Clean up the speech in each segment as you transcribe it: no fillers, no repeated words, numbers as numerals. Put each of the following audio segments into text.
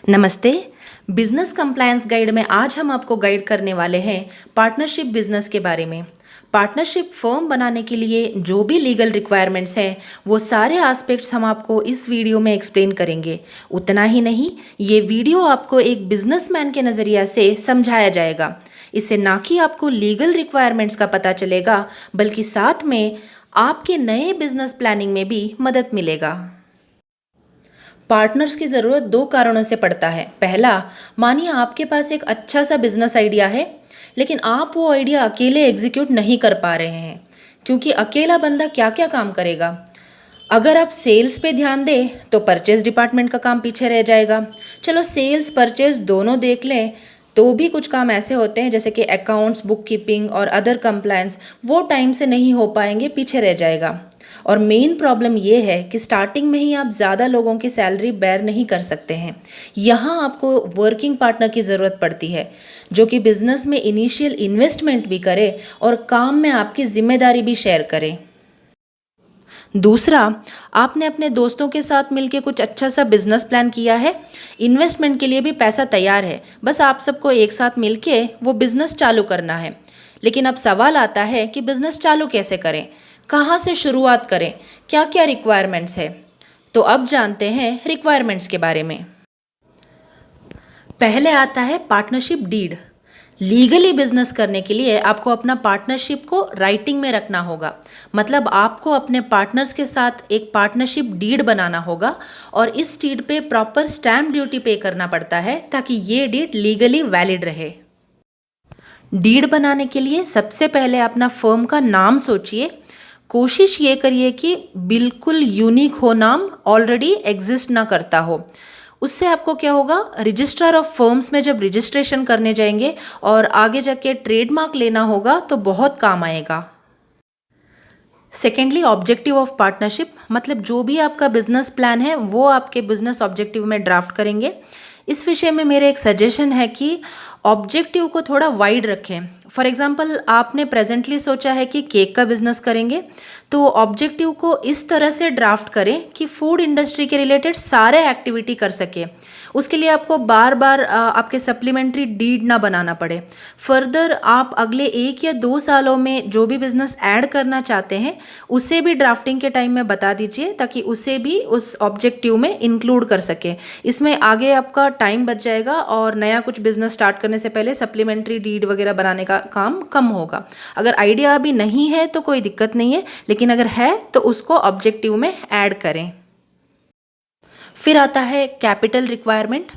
नमस्ते। Business compliance guide में आज हम आपको गाइड करने वाले हैं पार्टनरशिप बिजनेस के बारे में। पार्टनरशिप फर्म बनाने के लिए जो भी लीगल रिक्वायरमेंट्स हैं वो सारे एस्पेक्ट्स हम आपको इस वीडियो में एक्सप्लेन करेंगे। उतना ही नहीं, ये वीडियो आपको एक बिजनेसमैन के नज़रिया से समझाया जाएगा। इससे ना कि आपको लीगल रिक्वायरमेंट्स का पता चलेगा, बल्कि साथ में आपके नए बिजनेस प्लानिंग में भी मदद मिलेगा। पार्टनर्स की ज़रूरत दो कारणों से पड़ता है। पहला, मानिए आपके पास एक अच्छा सा बिजनेस आइडिया है, लेकिन आप वो आइडिया अकेले एग्जीक्यूट नहीं कर पा रहे हैं, क्योंकि अकेला बंदा क्या क्या काम करेगा। अगर आप सेल्स पे ध्यान दें तो परचेज डिपार्टमेंट का काम पीछे रह जाएगा। चलो सेल्स परचेज दोनों देख लें, तो भी कुछ काम ऐसे होते हैं जैसे कि अकाउंट्स, बुक कीपिंग और अदर कंप्लायंस, वो टाइम से नहीं हो पाएंगे, पीछे रह जाएगा। और मेन प्रॉब्लम ये है कि स्टार्टिंग में ही आप ज़्यादा लोगों की सैलरी बेयर नहीं कर सकते हैं। यहाँ आपको वर्किंग पार्टनर की ज़रूरत पड़ती है, जो कि बिजनेस में इनिशियल इन्वेस्टमेंट भी करे और काम में आपकी जिम्मेदारी भी शेयर करे। दूसरा, आपने अपने दोस्तों के साथ मिलकर कुछ अच्छा सा बिजनेस प्लान किया है, इन्वेस्टमेंट के लिए भी पैसा तैयार है, बस आप सबको एक साथ मिलके वो बिजनेस चालू करना है। लेकिन अब सवाल आता है कि बिजनेस चालू कैसे करें, कहाँ से शुरुआत करें, क्या क्या रिक्वायरमेंट्स है। तो अब जानते हैं रिक्वायरमेंट्स के बारे में। पहले आता है पार्टनरशिप डीड। लीगली बिजनेस करने के लिए आपको अपना पार्टनरशिप को राइटिंग में रखना होगा। मतलब आपको अपने पार्टनर्स के साथ एक पार्टनरशिप डीड बनाना होगा, और इस डीड पे प्रॉपर स्टैम्प ड्यूटी पे करना पड़ता है, ताकि ये डीड लीगली वैलिड रहे। डीड बनाने के लिए सबसे पहले अपना फर्म का नाम सोचिए। कोशिश ये करिए कि बिल्कुल यूनिक हो, नाम ऑलरेडी एग्जिस्ट ना करता हो। उससे आपको क्या होगा, रजिस्ट्रार ऑफ फर्म्स में जब रजिस्ट्रेशन करने जाएंगे और आगे जाके ट्रेडमार्क लेना होगा तो बहुत काम आएगा। सेकेंडली, ऑब्जेक्टिव ऑफ पार्टनरशिप, मतलब जो भी आपका बिजनेस प्लान है वो आपके बिजनेस ऑब्जेक्टिव में ड्राफ्ट करेंगे। इस विषय में मेरे एक सजेशन है कि ऑब्जेक्टिव को थोड़ा वाइड रखें। फॉर एग्जांपल, आपने प्रेजेंटली सोचा है कि केक का बिजनेस करेंगे, तो ऑब्जेक्टिव को इस तरह से ड्राफ्ट करें कि फूड इंडस्ट्री के रिलेटेड सारे एक्टिविटी कर सके। उसके लिए आपको बार बार आपके सप्लीमेंट्री डीड ना बनाना पड़े। फर्दर आप अगले 1 या 2 सालों में जो भी बिजनेस ऐड करना चाहते हैं उसे भी ड्राफ्टिंग के टाइम में बता दीजिए, ताकि उसे भी उस ऑब्जेक्टिव में इंक्लूड कर सके। इसमें आगे आपका टाइम बच जाएगा और नया कुछ बिजनेस स्टार्ट करने से पहले सप्लीमेंट्री डीड वगैरह बनाने का काम कम होगा। अगर आइडिया अभी नहीं है तो कोई दिक्कत नहीं है, लेकिन अगर है तो उसको ऑब्जेक्टिव में ऐड करें। फिर आता है कैपिटल रिक्वायरमेंट।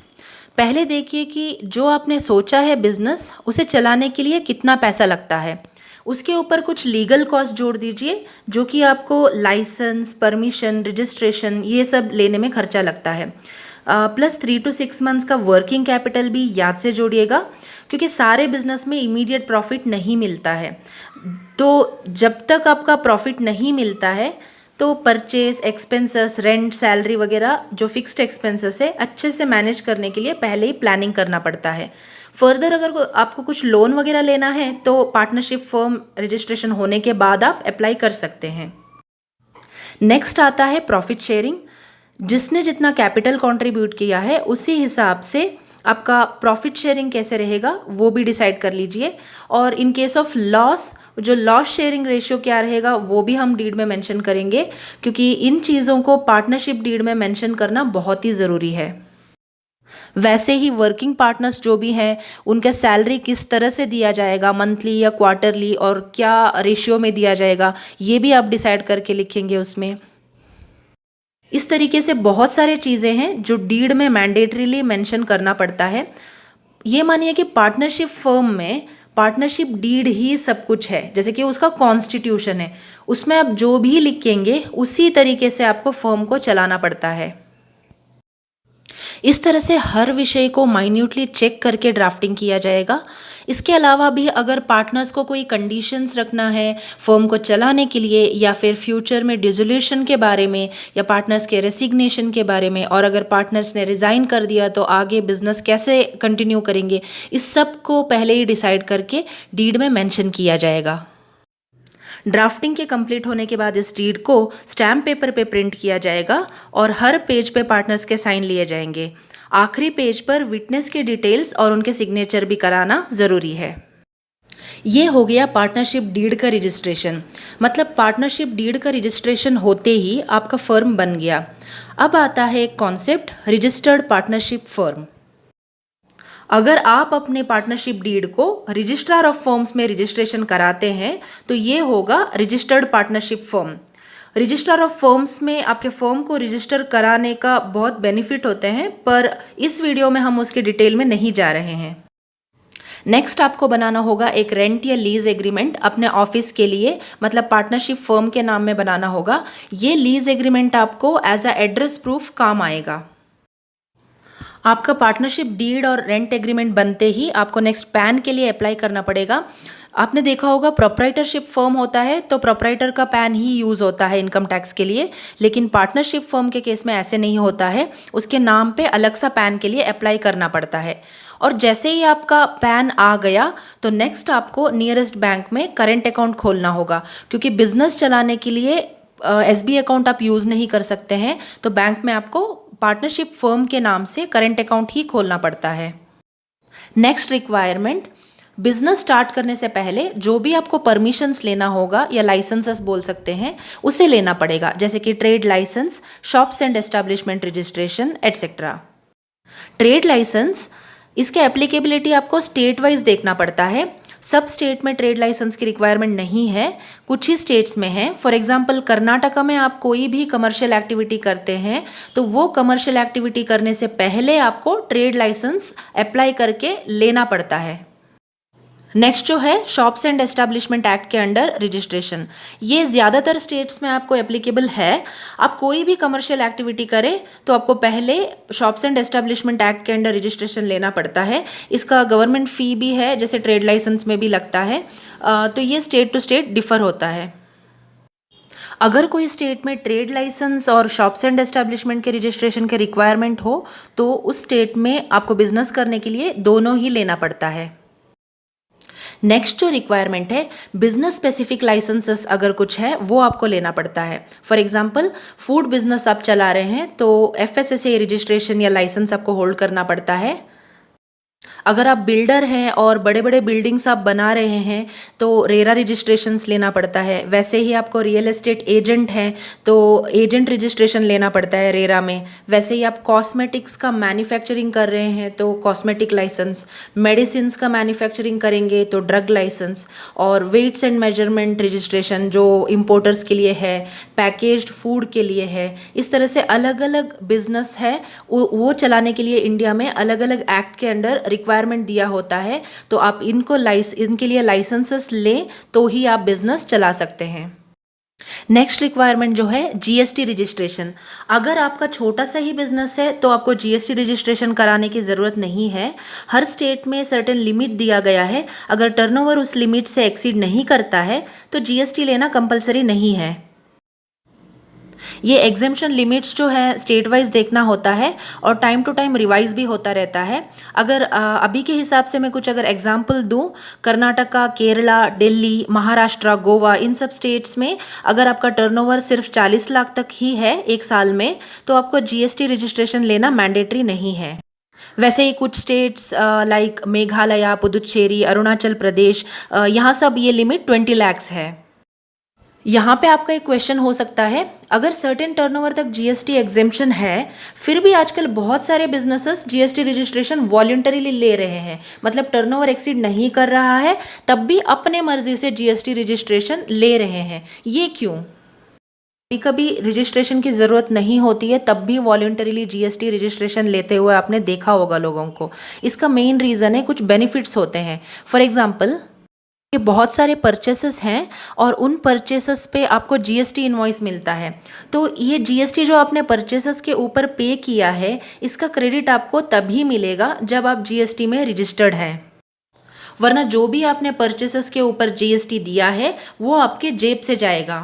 पहले देखिए कि जो आपने सोचा है बिजनेस, उसे चलाने के लिए कितना पैसा लगता है। उसके ऊपर कुछ लीगल कॉस्ट जोड़ दीजिए, जो कि आपको लाइसेंस, परमिशन, रजिस्ट्रेशन ये सब लेने में खर्चा लगता है। प्लस 3 to 6 मंथ्स का वर्किंग कैपिटल भी याद से जोड़िएगा, क्योंकि सारे बिजनेस में इमीडिएट प्रॉफिट नहीं मिलता है। तो जब तक आपका प्रॉफिट नहीं मिलता है तो परचेज एक्सपेंसेस, रेंट, सैलरी वगैरह जो फिक्स्ड एक्सपेंसेस है अच्छे से मैनेज करने के लिए पहले ही प्लानिंग करना पड़ता है। फर्दर अगर आपको कुछ लोन वगैरह लेना है तो पार्टनरशिप फर्म रजिस्ट्रेशन होने के बाद आप अप्लाई कर सकते हैं। नेक्स्ट आता है प्रॉफिट शेयरिंग। जिसने जितना कैपिटल कंट्रीब्यूट किया है उसी हिसाब से आपका प्रॉफिट शेयरिंग कैसे रहेगा वो भी डिसाइड कर लीजिए। और इन केस ऑफ लॉस, जो लॉस शेयरिंग रेशियो क्या रहेगा वो भी हम डीड में मेंशन करेंगे, क्योंकि इन चीज़ों को पार्टनरशिप डीड में मेंशन करना बहुत ही ज़रूरी है। वैसे ही वर्किंग पार्टनर्स जो भी हैं उनका सैलरी किस तरह से दिया जाएगा, मंथली या क्वार्टरली, और क्या रेशियो में दिया जाएगा, ये भी आप डिसाइड करके लिखेंगे उसमें। इस तरीके से बहुत सारे चीज़ें हैं जो डीड में मैंडेटरीली मेंशन करना पड़ता है। ये मानिए कि पार्टनरशिप फर्म में पार्टनरशिप डीड ही सब कुछ है, जैसे कि उसका कॉन्स्टिट्यूशन है। उसमें आप जो भी लिखेंगे उसी तरीके से आपको फर्म को चलाना पड़ता है। इस तरह से हर विषय को माइन्यूटली चेक करके ड्राफ्टिंग किया जाएगा। इसके अलावा भी अगर पार्टनर्स को कोई कंडीशंस रखना है फर्म को चलाने के लिए, या फिर फ्यूचर में डिसोल्यूशन के बारे में, या पार्टनर्स के रेसिग्नेशन के बारे में, और अगर पार्टनर्स ने रिज़ाइन कर दिया तो आगे बिजनेस कैसे कंटिन्यू करेंगे, इस सब को पहले ही डिसाइड करके डीड में मेंशन किया जाएगा। ड्राफ्टिंग के कंप्लीट होने के बाद इस डीड को स्टैम्प पेपर पे प्रिंट किया जाएगा और हर पेज पे पार्टनर्स के साइन लिए जाएंगे। आखिरी पेज पर विटनेस के डिटेल्स और उनके सिग्नेचर भी कराना ज़रूरी है। ये हो गया पार्टनरशिप डीड का रजिस्ट्रेशन। मतलब पार्टनरशिप डीड का रजिस्ट्रेशन होते ही आपका फर्म बन गया। अब आता है एक कॉन्सेप्ट, रजिस्टर्ड पार्टनरशिप फर्म। अगर आप अपने पार्टनरशिप डीड को रजिस्ट्रार ऑफ फर्म्स में रजिस्ट्रेशन कराते हैं तो ये होगा registered partnership firm. Registrar of firms में आपके फर्म को रजिस्टर कराने का बहुत बेनिफिट होते हैं, पर इस वीडियो में हम उसके डिटेल में नहीं जा रहे हैं। नेक्स्ट आपको बनाना होगा एक रेंट या लीज एग्रीमेंट अपने ऑफिस के लिए, मतलब पार्टनरशिप फर्म के नाम में बनाना होगा। ये लीज एग्रीमेंट आपको एज अ एड्रेस प्रूफ काम आएगा। आपका पार्टनरशिप डीड और रेंट एग्रीमेंट बनते ही आपको नेक्स्ट पैन के लिए अप्लाई करना पड़ेगा। आपने देखा होगा प्रोप्राइटरशिप फर्म होता है तो प्रोप्राइटर का पैन ही यूज़ होता है इनकम टैक्स के लिए, लेकिन पार्टनरशिप फर्म के केस में ऐसे नहीं होता है। उसके नाम पे अलग सा पैन के लिए अप्लाई करना पड़ता है। और जैसे ही आपका पैन आ गया तो नेक्स्ट आपको नियरेस्ट बैंक में करेंट अकाउंट खोलना होगा, क्योंकि बिजनेस चलाने के लिए एसबी अकाउंट आप यूज़ नहीं कर सकते हैं, तो बैंक में आपको पार्टनरशिप फर्म के नाम से करेंट अकाउंट ही खोलना पड़ता है। नेक्स्ट रिक्वायरमेंट, बिजनेस स्टार्ट करने से पहले जो भी आपको परमिशंस लेना होगा या लाइसेंसेस बोल सकते हैं उसे लेना पड़ेगा, जैसे कि trade licence, shops and establishment registration etcetera. Trade licence, इसके एप्लीकेबिलिटी आपको स्टेट वाइज देखना पड़ता है। सब स्टेट में ट्रेड लाइसेंस की रिक्वायरमेंट नहीं है, कुछ ही स्टेट्स में है। फॉर एग्जांपल कर्नाटका में आप कोई भी कमर्शियल एक्टिविटी करते हैं तो वो कमर्शियल एक्टिविटी करने से पहले आपको ट्रेड लाइसेंस अप्लाई करके लेना पड़ता है। नेक्स्ट जो है शॉप्स एंड एस्टैब्लिशमेंट एक्ट के अंडर रजिस्ट्रेशन, ये ज़्यादातर स्टेट्स में आपको एप्लीकेबल है। आप कोई भी कमर्शियल एक्टिविटी करें तो आपको पहले शॉप्स एंड एस्टैब्लिशमेंट एक्ट के अंडर रजिस्ट्रेशन लेना पड़ता है। इसका गवर्नमेंट फ़ी भी है, जैसे ट्रेड लाइसेंस में भी लगता है। तो ये स्टेट टू स्टेट डिफ़र होता है। अगर कोई स्टेट में ट्रेड लाइसेंस और शॉप्स एंड एस्टैब्लिशमेंट के रजिस्ट्रेशन के रिक्वायरमेंट हो तो उस स्टेट में आपको बिजनेस करने के लिए दोनों ही लेना पड़ता है। नेक्स्ट जो रिक्वायरमेंट है, बिजनेस स्पेसिफिक लाइसेंसेस अगर कुछ है वो आपको लेना पड़ता है। फॉर एग्जांपल फूड बिजनेस आप चला रहे हैं तो FSSAI रजिस्ट्रेशन या लाइसेंस आपको होल्ड करना पड़ता है। अगर आप बिल्डर हैं और बड़े बड़े बिल्डिंग्स आप बना रहे हैं तो रेरा रजिस्ट्रेशंस लेना पड़ता है। वैसे ही आपको रियल एस्टेट एजेंट हैं तो एजेंट रजिस्ट्रेशन लेना पड़ता है रेरा में। वैसे ही आप कॉस्मेटिक्स का मैन्युफैक्चरिंग कर रहे हैं तो कॉस्मेटिक लाइसेंस, मेडिसिन्स का मैन्युफैक्चरिंग करेंगे तो ड्रग लाइसेंस, और वेट्स एंड मेजरमेंट रजिस्ट्रेशन जो इम्पोर्टर्स के लिए है, पैकेज्ड फूड के लिए है। इस तरह से अलग अलग बिजनेस है, वो चलाने के लिए इंडिया में अलग अलग एक्ट के अंडर रिक्वायरमेंट दिया होता है। तो आप इनके लिए लाइसेंसेस लें तो ही आप बिजनेस चला सकते हैं। नेक्स्ट रिक्वायरमेंट जो है GST रजिस्ट्रेशन। अगर आपका छोटा सा ही बिजनेस है तो आपको GST रजिस्ट्रेशन कराने की ज़रूरत नहीं है। हर स्टेट में सर्टेन लिमिट दिया गया है, अगर टर्नओवर उस लिमिट से एक्सीड नहीं करता है तो GST लेना कंपलसरी नहीं है। ये एग्जेम्पशन लिमिट्स जो है स्टेट वाइज देखना होता है और टाइम टू टाइम रिवाइज भी होता रहता है। अगर अभी के हिसाब से मैं कुछ अगर एग्जांपल दूं, कर्नाटका, केरला, दिल्ली, महाराष्ट्र, गोवा, इन सब स्टेट्स में अगर आपका टर्नओवर सिर्फ 40 लाख तक ही है एक साल में तो आपको GST रजिस्ट्रेशन लेना मैंडेटरी नहीं है। वैसे ही कुछ स्टेट्स लाइक मेघालय, पुदुचेरी, अरुणाचल प्रदेश, यहाँ सब ये लिमिट 20 लाख्स है। यहाँ पे आपका एक क्वेश्चन हो सकता है, अगर सर्टेन टर्नओवर तक GST एग्जेम्पशन है फिर भी आजकल बहुत सारे बिजनेसेस GST रजिस्ट्रेशन वॉलंटरीली ले रहे हैं, मतलब टर्नओवर एक्सीड नहीं कर रहा है तब भी अपने मर्जी से GST रजिस्ट्रेशन ले रहे हैं। ये क्यों? कभी कभी रजिस्ट्रेशन की ज़रूरत नहीं होती है तब भी वॉलंटरीली GST रजिस्ट्रेशन लेते हुए आपने देखा होगा लोगों को। इसका मेन रीज़न है कुछ बेनिफिट्स होते हैं। फॉर एग्जाम्पल ये बहुत सारे परचेसेस हैं और उन परचेसेस पे आपको GST इनवॉइस मिलता है, तो ये GST जो आपने परचेसेस के ऊपर पे किया है इसका क्रेडिट आपको तभी मिलेगा जब आप GST में रजिस्टर्ड हैं, वरना जो भी आपने परचेसेस के ऊपर GST दिया है वो आपके जेब से जाएगा।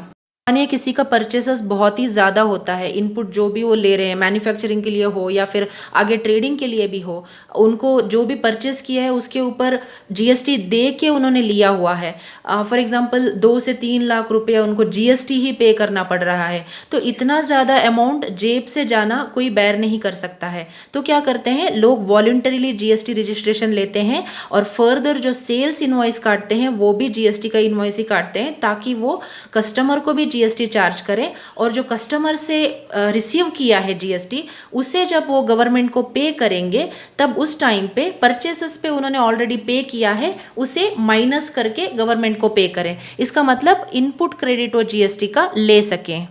मानिए किसी का परचेसेस बहुत ही ज़्यादा होता है, इनपुट जो भी वो ले रहे हैं मैन्युफैक्चरिंग के लिए हो या फिर आगे ट्रेडिंग के लिए भी हो, उनको जो भी परचेस किया है उसके ऊपर जीएसटी दे के उन्होंने लिया हुआ है। फॉर एग्जांपल 2 से 3 लाख रुपए उनको जीएसटी ही पे करना पड़ रहा है। तो इतना ज़्यादा अमाउंट जेब से जाना कोई बेयर नहीं कर सकता है। तो क्या करते हैं लोग, वॉलंटरीली जीएसटी रजिस्ट्रेशन लेते हैं और फर्दर जो सेल्स इनवॉइस काटते हैं वो भी जीएसटी का इनवॉइस ही काटते हैं, ताकि वो कस्टमर को भी जीएसटी चार्ज करें और जो कस्टमर से रिसीव किया है जीएसटी उसे जब वो गवर्नमेंट को पे करेंगे तब उस टाइम पे परचेसेस पे उन्होंने ऑलरेडी पे किया है उसे माइनस करके गवर्नमेंट को पे करें। इसका मतलब इनपुट क्रेडिट वो जीएसटी का ले सकें।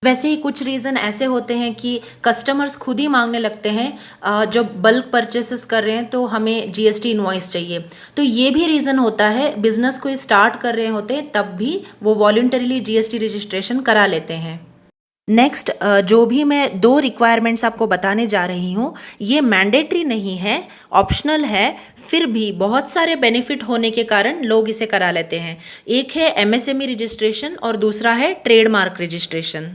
वैसे ही कुछ रीज़न ऐसे होते हैं कि कस्टमर्स खुद ही मांगने लगते हैं, जब बल्क परचेसेस कर रहे हैं तो हमें जीएसटी इनवॉइस चाहिए। तो ये भी रीज़न होता है, बिजनेस को स्टार्ट कर रहे होते हैं तब भी वो वॉलंटरीली जीएसटी रजिस्ट्रेशन करा लेते हैं। नेक्स्ट, जो भी मैं 2 रिक्वायरमेंट्स आपको बताने जा रही हूँ ये मैंडेटरी नहीं है, ऑप्शनल है, फिर भी बहुत सारे बेनिफिट होने के कारण लोग इसे करा लेते हैं। एक है एमएसएमई रजिस्ट्रेशन और दूसरा है ट्रेडमार्क रजिस्ट्रेशन।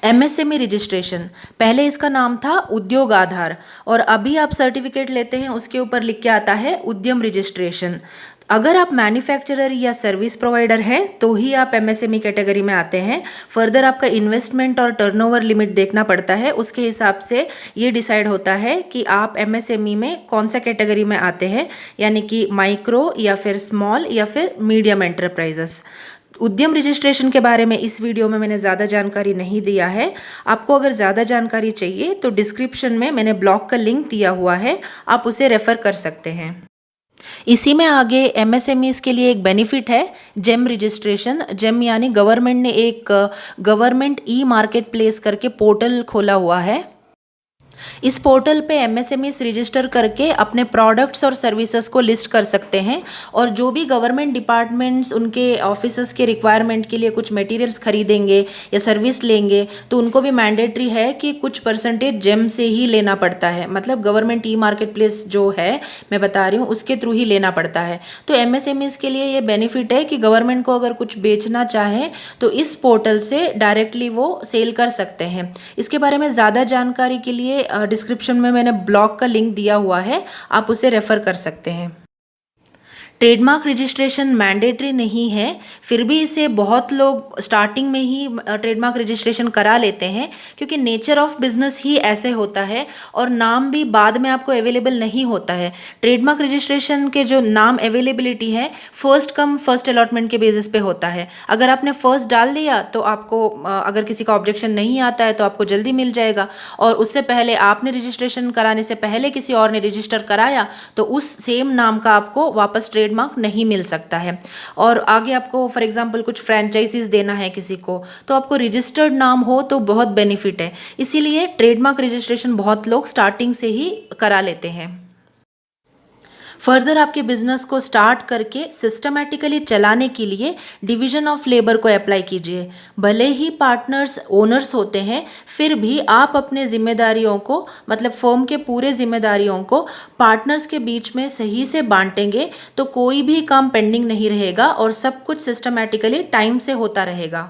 एमएसएमई रजिस्ट्रेशन, पहले इसका नाम था उद्योग आधार और अभी आप सर्टिफिकेट लेते हैं उसके ऊपर लिख के आता है उद्यम रजिस्ट्रेशन। अगर आप मैन्युफैक्चरर या सर्विस प्रोवाइडर हैं तो ही आप एमएसएमई कैटेगरी में आते हैं। फर्दर आपका इन्वेस्टमेंट और टर्नओवर लिमिट देखना पड़ता है, उसके हिसाब से ये डिसाइड होता है कि आप एमएसएमई में कौन सा कैटेगरी में आते हैं, यानी कि माइक्रो या फिर स्मॉल या फिर मीडियम एंटरप्राइजेस। उद्यम रजिस्ट्रेशन के बारे में इस वीडियो में मैंने ज़्यादा जानकारी नहीं दिया है। आपको अगर ज़्यादा जानकारी चाहिए तो डिस्क्रिप्शन में मैंने ब्लॉग का लिंक दिया हुआ है, आप उसे रेफ़र कर सकते हैं। इसी में आगे एमएसएमईज़ के लिए एक बेनिफिट है जेम रजिस्ट्रेशन। जेम यानी गवर्नमेंट ने एक गवर्नमेंट ई मार्केट प्लेस करके पोर्टल खोला हुआ है। इस पोर्टल पे एमएसएमईज़ रजिस्टर करके अपने प्रोडक्ट्स और सर्विसेज को लिस्ट कर सकते हैं और जो भी गवर्नमेंट डिपार्टमेंट्स उनके ऑफिसर्स के रिक्वायरमेंट के लिए कुछ मटेरियल्स खरीदेंगे या सर्विस लेंगे तो उनको भी मैंडेटरी है कि कुछ परसेंटेज जेम से ही लेना पड़ता है। मतलब गवर्नमेंट ई मार्केट प्लेस जो है मैं बता रही हूँ उसके थ्रू ही लेना पड़ता है। तो एमएसएमईज़ के लिए ये बेनिफिट है कि गवर्नमेंट को अगर कुछ बेचना चाहे तो इस पोर्टल से डायरेक्टली वो सेल कर सकते हैं। इसके बारे में ज़्यादा जानकारी के लिए डिस्क्रिप्शन में मैंने ब्लॉग का लिंक दिया हुआ है, आप उसे रेफ़र कर सकते हैं। ट्रेडमार्क रजिस्ट्रेशन मैंडेटरी नहीं है, फिर भी इसे बहुत लोग स्टार्टिंग में ही ट्रेडमार्क रजिस्ट्रेशन करा लेते हैं क्योंकि नेचर ऑफ बिजनेस ही ऐसे होता है और नाम भी बाद में आपको अवेलेबल नहीं होता है। ट्रेडमार्क रजिस्ट्रेशन के जो नाम अवेलेबिलिटी है फर्स्ट कम फर्स्ट अलॉटमेंट के बेसिस पे होता है। अगर आपने फर्स्ट डाल दिया तो आपको अगर किसी का ऑब्जेक्शन नहीं आता है तो आपको जल्दी मिल जाएगा, और उससे पहले आपने रजिस्ट्रेशन कराने से पहले किसी और ने रजिस्टर कराया तो उस सेम नाम का आपको वापस ट्रेडमार्क नहीं मिल सकता है। और आगे आपको फॉर एग्जांपल कुछ फ्रेंचाइजीज देना है किसी को तो आपको रजिस्टर्ड नाम हो तो बहुत बेनिफिट है, इसीलिए ट्रेडमार्क रजिस्ट्रेशन बहुत लोग स्टार्टिंग से ही करा लेते हैं। फर्दर आपके बिजनेस को स्टार्ट करके सिस्टमैटिकली चलाने के लिए डिवीजन ऑफ लेबर को अप्लाई कीजिए। भले ही पार्टनर्स ओनर्स होते हैं फिर भी आप अपने जिम्मेदारियों को, मतलब फर्म के पूरे जिम्मेदारियों को पार्टनर्स के बीच में सही से बांटेंगे तो कोई भी काम पेंडिंग नहीं रहेगा और सब कुछ सिस्टमैटिकली टाइम से होता रहेगा।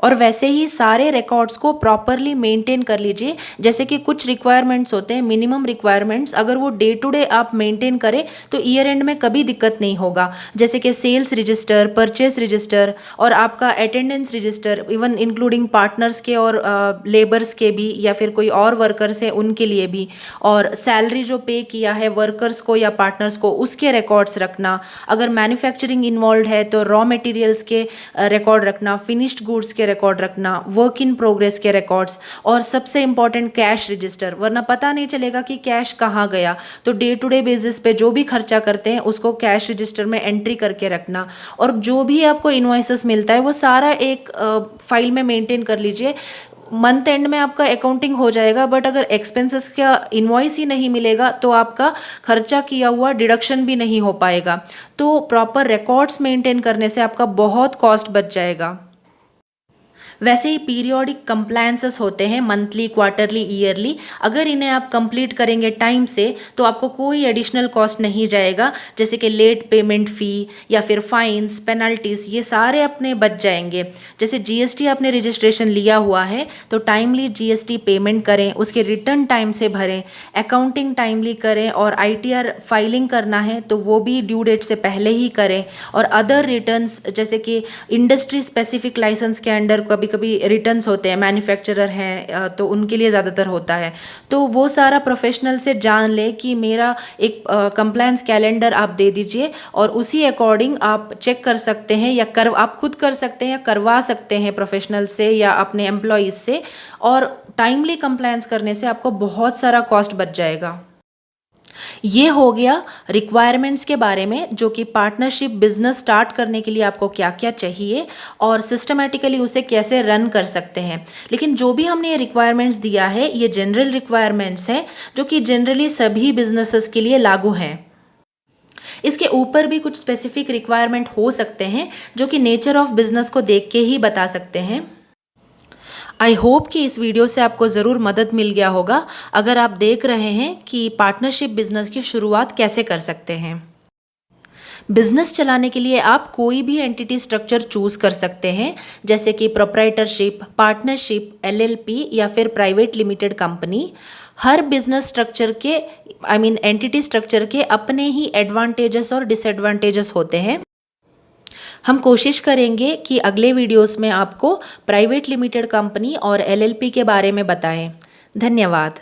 और वैसे ही सारे रिकॉर्ड्स को प्रॉपरली मेंटेन कर लीजिए। जैसे कि कुछ रिक्वायरमेंट्स होते हैं, मिनिमम रिक्वायरमेंट्स, अगर वो डे टू डे आप मेंटेन करें तो ईयर एंड में कभी दिक्कत नहीं होगा। जैसे कि सेल्स रजिस्टर, परचेस रजिस्टर और आपका attendance register, even including partners के और लेबर्स के भी या फिर कोई और वर्कर्स है उनके लिए भी, और सैलरी जो पे किया है वर्कर्स को या पार्टनर्स को उसके रिकॉर्ड्स रखना। अगर मैन्युफैक्चरिंग इन्वॉल्व है तो रॉ मटेरियल्स के रिकॉर्ड रखना, फिनिश्ड गुड्स के रिकॉर्ड रखना, वर्क इन प्रोग्रेस के रिकॉर्ड्स, और सबसे इंपॉर्टेंट कैश रजिस्टर, वरना पता नहीं चलेगा कि कैश कहाँ गया। तो डे टू डे बेसिस पे जो भी खर्चा करते हैं उसको कैश रजिस्टर में एंट्री करके रखना, और जो भी आपको इनवॉइसेस मिलता है वो सारा एक फाइल में मेंटेन कर लीजिए। मंथ एंड में आपका अकाउंटिंग हो जाएगा, बट अगर एक्सपेंसेस का इनवॉइस ही नहीं मिलेगा तो आपका खर्चा किया हुआ डिडक्शन भी नहीं हो पाएगा। तो प्रॉपर रिकॉर्ड्स मेंटेन करने से आपका बहुत कॉस्ट बच जाएगा। वैसे ही पीरियोडिक कंप्लायंसेस होते हैं, मंथली, क्वार्टरली, ईयरली। अगर इन्हें आप कंप्लीट करेंगे टाइम से तो आपको कोई एडिशनल कॉस्ट नहीं जाएगा, जैसे कि लेट पेमेंट फ़ी या फिर फाइन्स, पेनल्टीज, ये सारे अपने बच जाएंगे। जैसे जीएसटी आपने रजिस्ट्रेशन लिया हुआ है तो टाइमली जीएसटी पेमेंट करें, उसके रिटर्न टाइम से भरें, अकाउंटिंग टाइमली करें, और आईटीआर फाइलिंग करना है तो वो भी ड्यू डेट से पहले ही करें। और अदर रिटर्न्स जैसे कि इंडस्ट्री स्पेसिफिक लाइसेंस के अंडर कभी कभी रिटर्न्स होते हैं, मैन्युफैक्चरर हैं तो उनके लिए ज़्यादातर होता है, तो वो सारा प्रोफेशनल से जान ले कि मेरा एक कंप्लायंस कैलेंडर आप दे दीजिए और उसी अकॉर्डिंग आप चेक कर सकते हैं या आप खुद कर सकते हैं या करवा सकते हैं प्रोफेशनल से या अपने एम्प्लॉयज़ से। और टाइमली कंप्लायंस करने से आपको बहुत सारा कॉस्ट बच जाएगा। ये हो गया रिक्वायरमेंट्स के बारे में, जो कि पार्टनरशिप बिजनेस स्टार्ट करने के लिए आपको क्या क्या चाहिए और सिस्टमेटिकली उसे कैसे रन कर सकते हैं। लेकिन जो भी हमने ये रिक्वायरमेंट्स दिया है ये जनरल रिक्वायरमेंट्स हैं जो कि जनरली सभी बिजनेसेस के लिए लागू हैं। इसके ऊपर भी कुछ स्पेसिफिक रिक्वायरमेंट हो सकते हैं जो कि नेचर ऑफ बिजनेस को देख के ही बता सकते हैं। आई होप कि इस वीडियो से आपको ज़रूर मदद मिल गया होगा अगर आप देख रहे हैं कि पार्टनरशिप बिजनेस की शुरुआत कैसे कर सकते हैं। बिजनेस चलाने के लिए आप कोई भी एंटिटी स्ट्रक्चर चूज कर सकते हैं, जैसे कि प्रोप्राइटरशिप, पार्टनरशिप, एलएलपी या फिर प्राइवेट लिमिटेड कंपनी। हर बिजनेस स्ट्रक्चर के एंटिटी स्ट्रक्चर के अपने ही एडवांटेजेस और डिसएडवांटेजेस होते हैं। हम कोशिश करेंगे कि अगले वीडियोस में आपको प्राइवेट लिमिटेड कंपनी और एलएलपी के बारे में बताएं। धन्यवाद।